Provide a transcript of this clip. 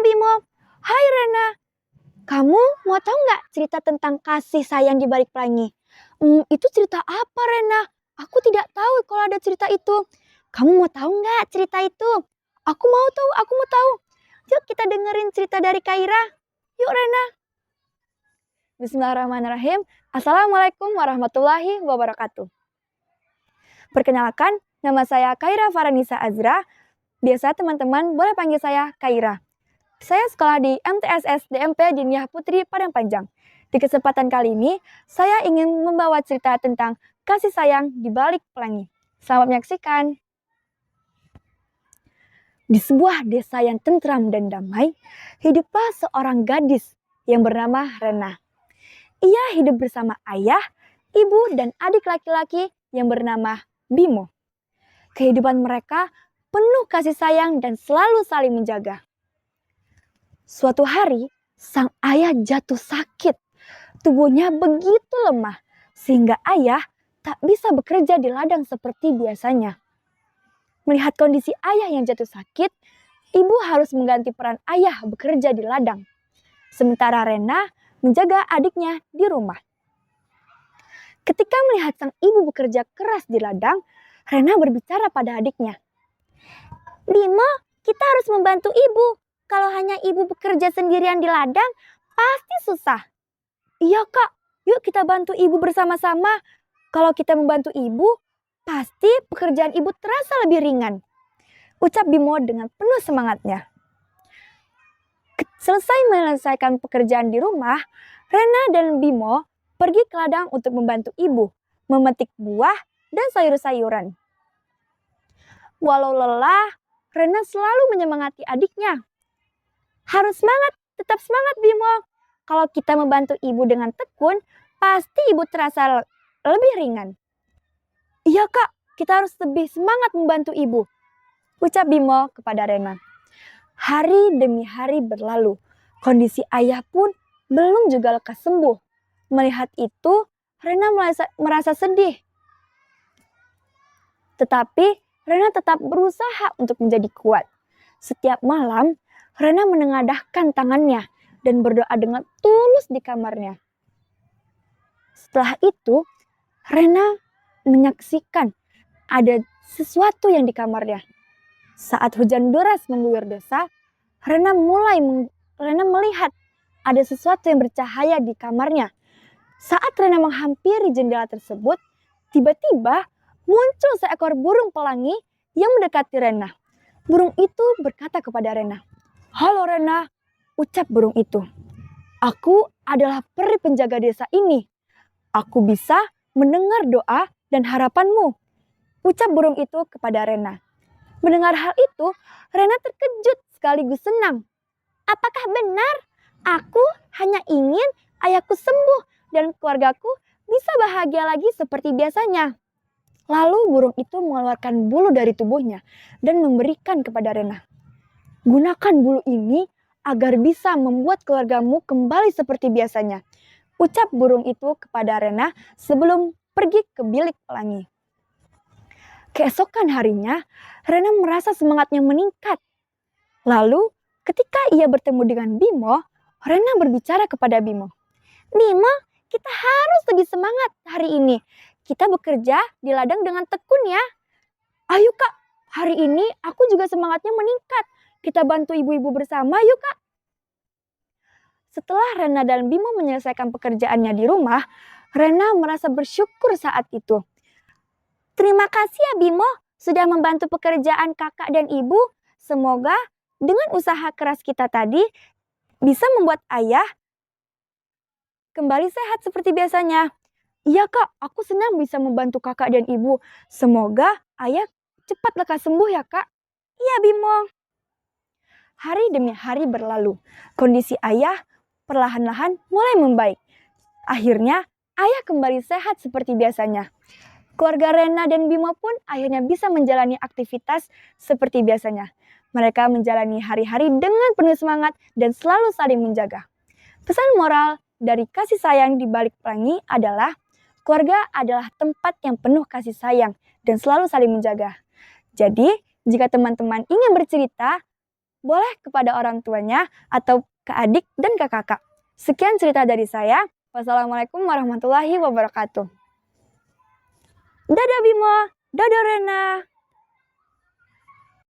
Bimo. Hai Rena. Kamu mau tahu nggak cerita tentang kasih sayang di balik pelangi? Itu cerita apa Rena? Aku tidak tahu kalau ada cerita itu. Kamu mau tahu nggak cerita itu? Aku mau tahu. Yuk kita dengerin cerita dari Kaira. Yuk Rena. Bismillahirrahmanirrahim. Assalamualaikum warahmatullahi wabarakatuh. Perkenalkan, nama saya Kaira Faranisa Azra. Biasa teman-teman boleh panggil saya Kaira. Saya sekolah di MTSS DMP Diniyah Putri Padang Panjang. Di kesempatan kali ini, saya ingin membawa cerita tentang kasih sayang di balik pelangi. Selamat menyaksikan. Di sebuah desa yang tentram dan damai, hiduplah seorang gadis yang bernama Rena. Ia hidup bersama ayah, ibu, dan adik laki-laki yang bernama Bimo. Kehidupan mereka penuh kasih sayang dan selalu saling menjaga. Suatu hari, sang ayah jatuh sakit. Tubuhnya begitu lemah, sehingga ayah tak bisa bekerja di ladang seperti biasanya. Melihat kondisi ayah yang jatuh sakit, ibu harus mengganti peran ayah bekerja di ladang. Sementara Rena menjaga adiknya di rumah. Ketika melihat sang ibu bekerja keras di ladang, Rena berbicara pada adiknya. Bimo, kita harus membantu ibu. Kalau hanya ibu bekerja sendirian di ladang, pasti susah. Iya kak, yuk kita bantu ibu bersama-sama. Kalau kita membantu ibu, pasti pekerjaan ibu terasa lebih ringan. Ucap Bimo dengan penuh semangatnya. Selesai menyelesaikan pekerjaan di rumah, Rena dan Bimo pergi ke ladang untuk membantu ibu memetik buah dan sayur-sayuran. Walau lelah, Rena selalu menyemangati adiknya. Harus semangat, tetap semangat Bimo. Kalau kita membantu ibu dengan tekun, pasti ibu terasa lebih ringan. Iya kak, kita harus lebih semangat membantu ibu, ucap Bimo kepada Rena. Hari demi hari berlalu, kondisi ayah pun belum juga lekas sembuh. Melihat itu, Rena merasa sedih. Tetapi Rena tetap berusaha untuk menjadi kuat. Setiap malam, Rena menengadahkan tangannya dan berdoa dengan tulus di kamarnya. Setelah itu, Rena menyaksikan ada sesuatu yang di kamarnya. Saat hujan deras mengguyur desa, Rena melihat ada sesuatu yang bercahaya di kamarnya. Saat Rena menghampiri jendela tersebut, tiba-tiba muncul seekor burung pelangi yang mendekati Rena. Burung itu berkata kepada Rena, "Halo Rena," ucap burung itu. "Aku adalah peri penjaga desa ini. Aku bisa mendengar doa dan harapanmu," ucap burung itu kepada Rena. Mendengar hal itu, Rena terkejut sekaligus senang. Apakah benar? Aku hanya ingin ayahku sembuh dan keluargaku bisa bahagia lagi seperti biasanya. Lalu burung itu mengeluarkan bulu dari tubuhnya dan memberikan kepada Rena. Gunakan bulu ini agar bisa membuat keluargamu kembali seperti biasanya, ucap burung itu kepada Rena sebelum pergi ke bilik pelangi. Keesokan harinya, Rena merasa semangatnya meningkat. Lalu, ketika ia bertemu dengan Bimo, Rena berbicara kepada Bimo. Bimo, kita harus lebih semangat hari ini. Kita bekerja di ladang dengan tekun ya. Ayo kak, hari ini aku juga semangatnya meningkat. Kita bantu ibu-ibu bersama yuk kak. Setelah Rena dan Bimo menyelesaikan pekerjaannya di rumah, Rena merasa bersyukur saat itu. Terima kasih ya Bimo, sudah membantu pekerjaan kakak dan ibu. Semoga dengan usaha keras kita tadi bisa membuat ayah kembali sehat seperti biasanya. Iya kak, aku senang bisa membantu kakak dan ibu. Semoga ayah cepat lekas sembuh ya kak. Iya Bimo. Hari demi hari berlalu. Kondisi ayah perlahan-lahan mulai membaik. Akhirnya ayah kembali sehat seperti biasanya. Keluarga Rena dan Bimo pun akhirnya bisa menjalani aktivitas seperti biasanya. Mereka menjalani hari-hari dengan penuh semangat dan selalu saling menjaga. Pesan moral dari kasih sayang di balik pelangi adalah keluarga adalah tempat yang penuh kasih sayang dan selalu saling menjaga. Jadi, jika teman-teman ingin bercerita boleh kepada orang tuanya atau ke adik dan ke kakak. Sekian cerita dari saya. Wassalamualaikum warahmatullahi wabarakatuh. Dadah Bimo, dadah Rena.